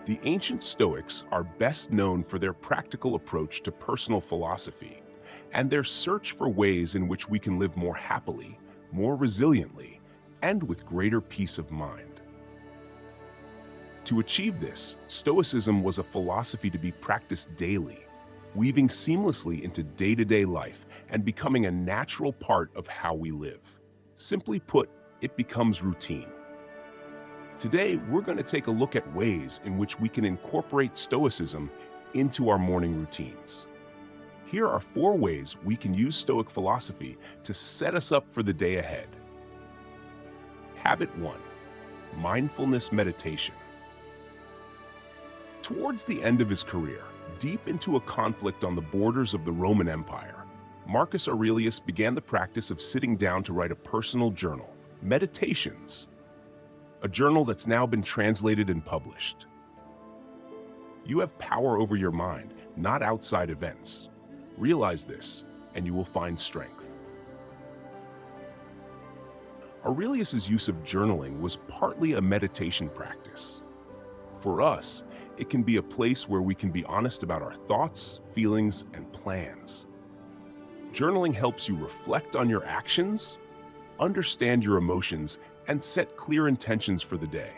The ancient Stoics are best known for their practical approach to personal philosophy and their search for ways in which we can live more happily, more resiliently, and with greater peace of mind. To achieve this, Stoicism was a philosophy to be practiced daily, weaving seamlessly into day-to-day life and becoming a natural part of how we live. Simply put, it becomes routine. Today, we're going to take a look at ways in which we can incorporate Stoicism into our morning routines. Here are 4 ways we can use Stoic philosophy to set us up for the day ahead. Habit 1. Mindfulness meditation. Towards the end of his career, deep into a conflict on the borders of the Roman Empire, Marcus Aurelius began the practice of sitting down to write a personal journal, Meditations, a journal that's now been translated and published. You have power over your mind, not outside events. Realize this, and you will find strength. Aurelius's use of journaling was partly a meditation practice. For us, it can be a place where we can be honest about our thoughts, feelings, and plans. Journaling helps you reflect on your actions, understand your emotions, and set clear intentions for the day.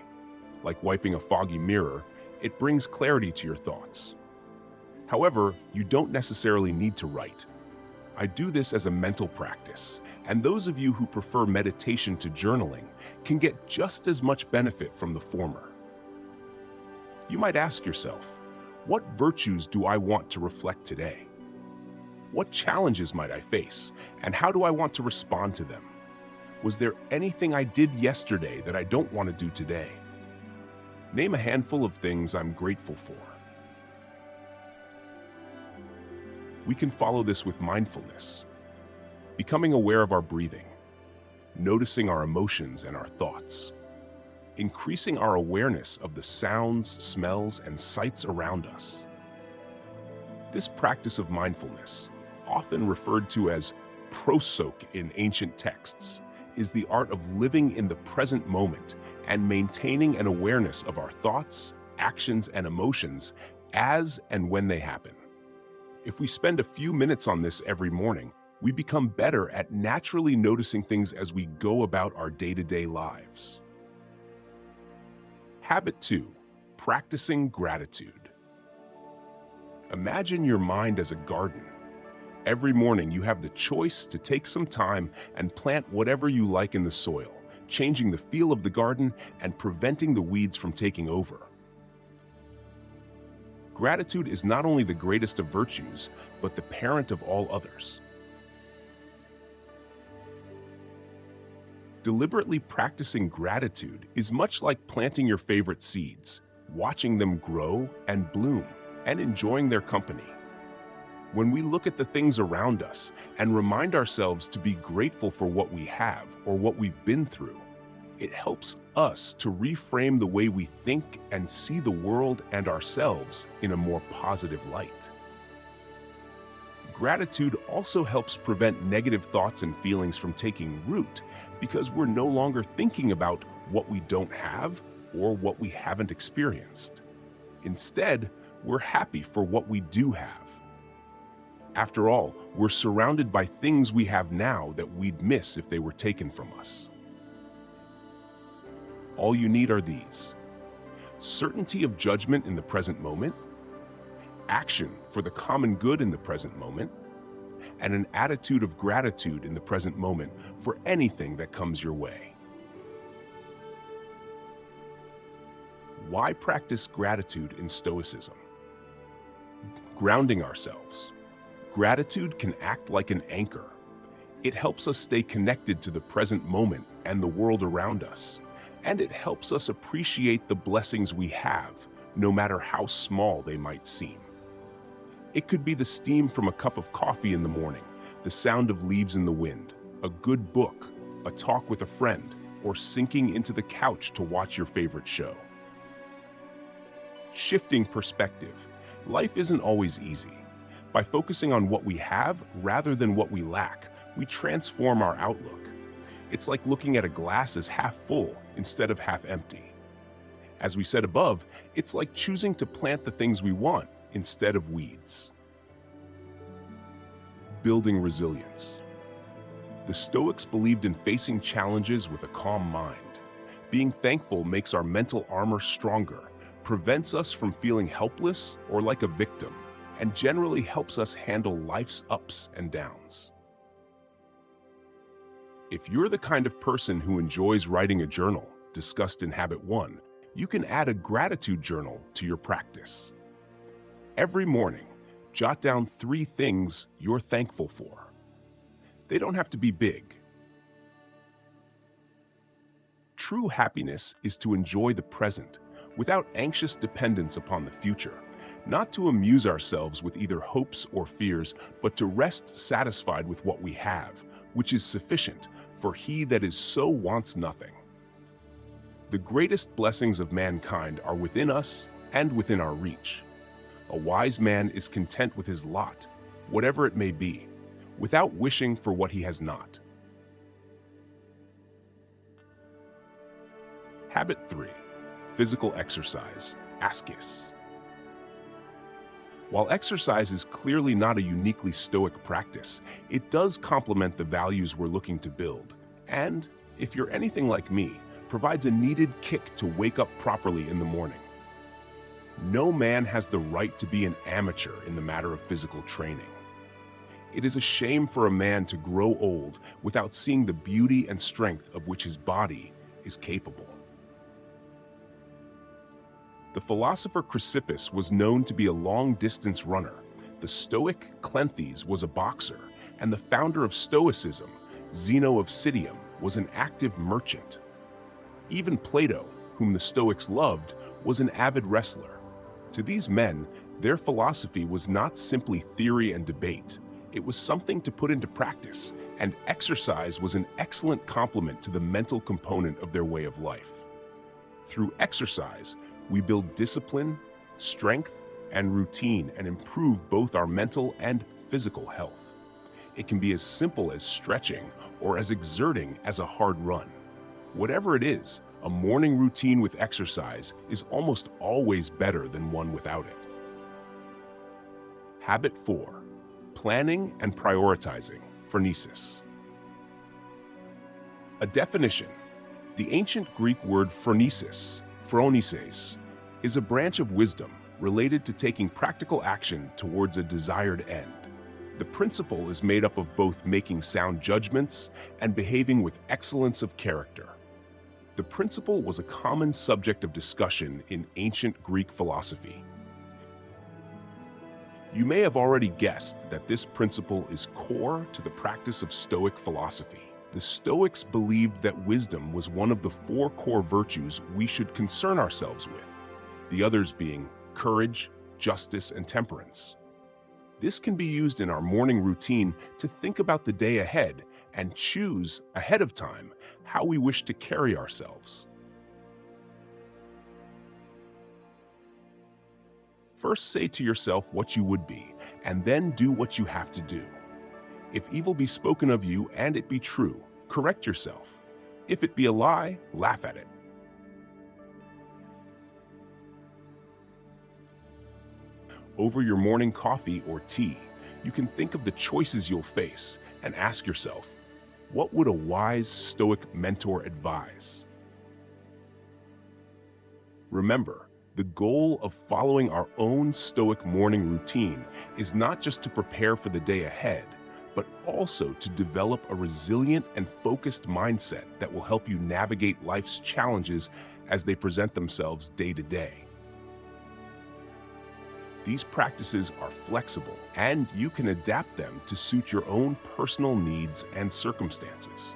Like wiping a foggy mirror, it brings clarity to your thoughts. However, you don't necessarily need to write. I do this as a mental practice, and those of you who prefer meditation to journaling can get just as much benefit from the former. You might ask yourself, what virtues do I want to reflect today? What challenges might I face, and how do I want to respond to them? Was there anything I did yesterday that I don't want to do today? Name a handful of things I'm grateful for. We can follow this with mindfulness, becoming aware of our breathing, noticing our emotions and our thoughts, increasing our awareness of the sounds, smells, and sights around us. This practice of mindfulness, often referred to as prosoc in ancient texts, is the art of living in the present moment and maintaining an awareness of our thoughts, actions, and emotions as and when they happen. If we spend a few minutes on this every morning, we become better at naturally noticing things as we go about our day-to-day lives. Habit 2. Practicing gratitude. Imagine your mind as a garden. Every morning, you have the choice to take some time and plant whatever you like in the soil, changing the feel of the garden and preventing the weeds from taking over. Gratitude is not only the greatest of virtues, but the parent of all others. Deliberately practicing gratitude is much like planting your favorite seeds, watching them grow and bloom, and enjoying their company. When we look at the things around us and remind ourselves to be grateful for what we have or what we've been through, it helps us to reframe the way we think and see the world and ourselves in a more positive light. Gratitude also helps prevent negative thoughts and feelings from taking root because we're no longer thinking about what we don't have or what we haven't experienced. Instead, we're happy for what we do have. After all, we're surrounded by things we have now that we'd miss if they were taken from us. All you need are these: certainty of judgment in the present moment, action for the common good in the present moment, and an attitude of gratitude in the present moment for anything that comes your way. Why practice gratitude in Stoicism? Grounding ourselves. Gratitude can act like an anchor. It helps us stay connected to the present moment and the world around us, and it helps us appreciate the blessings we have, no matter how small they might seem. It could be the steam from a cup of coffee in the morning, the sound of leaves in the wind, a good book, a talk with a friend, or sinking into the couch to watch your favorite show. Shifting perspective. Life isn't always easy. By focusing on what we have rather than what we lack, we transform our outlook. It's like looking at a glass as half full instead of half empty. As we said above, it's like choosing to plant the things we want instead of weeds. Building resilience. The Stoics believed in facing challenges with a calm mind. Being thankful makes our mental armor stronger, prevents us from feeling helpless or like a victim, and generally helps us handle life's ups and downs. If you're the kind of person who enjoys writing a journal, discussed in Habit 1, you can add a gratitude journal to your practice. Every morning, jot down 3 things you're thankful for. They don't have to be big. True happiness is to enjoy the present without anxious dependence upon the future, not to amuse ourselves with either hopes or fears, but to rest satisfied with what we have, which is sufficient, for he that is so wants nothing. The greatest blessings of mankind are within us and within our reach. A wise man is content with his lot, whatever it may be, without wishing for what he has not. Habit 3. Physical exercise, askis. While exercise is clearly not a uniquely Stoic practice, it does complement the values we're looking to build, and, if you're anything like me, provides a needed kick to wake up properly in the morning. No man has the right to be an amateur in the matter of physical training. It is a shame for a man to grow old without seeing the beauty and strength of which his body is capable. The philosopher Chrysippus was known to be a long-distance runner. The Stoic Cleanthes was a boxer, and the founder of Stoicism, Zeno of Citium, was an active merchant. Even Plato, whom the Stoics loved, was an avid wrestler. To these men, their philosophy was not simply theory and debate. It was something to put into practice, and exercise was an excellent complement to the mental component of their way of life. Through exercise, we build discipline, strength, and routine and improve both our mental and physical health. It can be as simple as stretching or as exerting as a hard run. Whatever it is, a morning routine with exercise is almost always better than one without it. Habit 4. Planning and prioritizing, phronesis. A definition. The ancient Greek word phronesis, phronesis, is a branch of wisdom related to taking practical action towards a desired end. The principle is made up of both making sound judgments and behaving with excellence of character. The principle was a common subject of discussion in ancient Greek philosophy. You may have already guessed that this principle is core to the practice of Stoic philosophy. The Stoics believed that wisdom was one of the 4 core virtues we should concern ourselves with, the others being courage, justice, and temperance. This can be used in our morning routine to think about the day ahead and choose ahead of time how we wish to carry ourselves. First, say to yourself what you would be, and then do what you have to do. If evil be spoken of you and it be true, correct yourself. If it be a lie, laugh at it. Over your morning coffee or tea, you can think of the choices you'll face and ask yourself, what would a wise Stoic mentor advise? Remember, the goal of following our own Stoic morning routine is not just to prepare for the day ahead, but also to develop a resilient and focused mindset that will help you navigate life's challenges as they present themselves day to day. These practices are flexible, and you can adapt them to suit your own personal needs and circumstances.